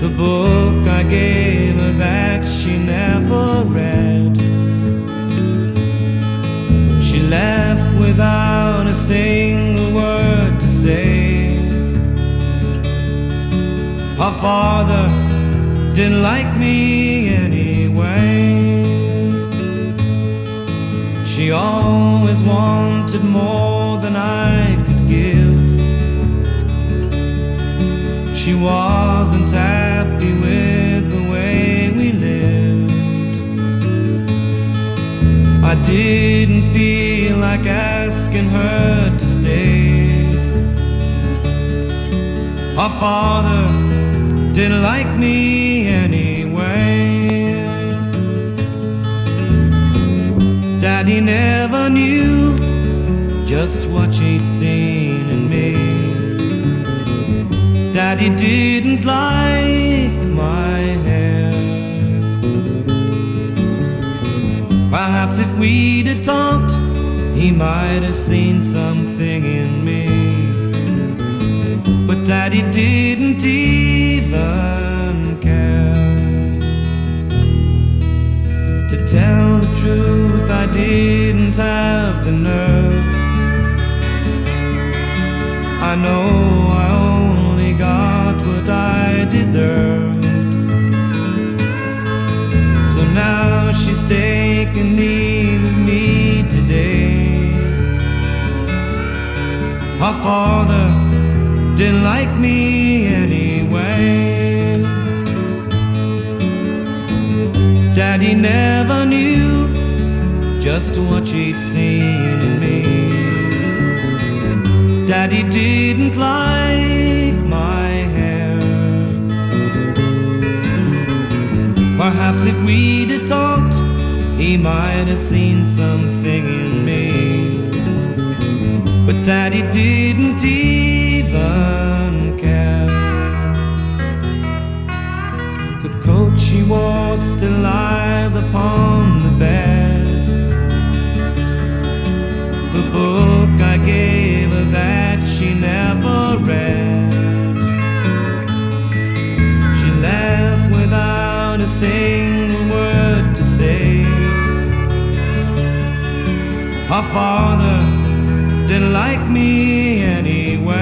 The book I gave her that she never read. She left without a single word to say. Her father didn't like me anyway. She always wanted more than I could give. She wasn't happy with the way we lived. I didn't feel like asking her to stay. Her father didn't like me anyway. Daddy never knew just what she'd seen in me. Daddy didn't like my hair. Perhaps if we'd have talked, he might have seen something in me. But Daddy didn't even care. To tell the truth, I didn't have the nerve. I know I only got what I deserved. So now she's taking leave of me today. Her father didn't like me anyway. Daddy never knew just what she'd seen in me. Daddy didn't like my hair. Perhaps if we'd have talked, he might have seen something in me. But Daddy didn't even care. The coat she wore still lies upon the bed. The book I gave her that she never read. She left without a single word to say. Her father didn't like me anyway.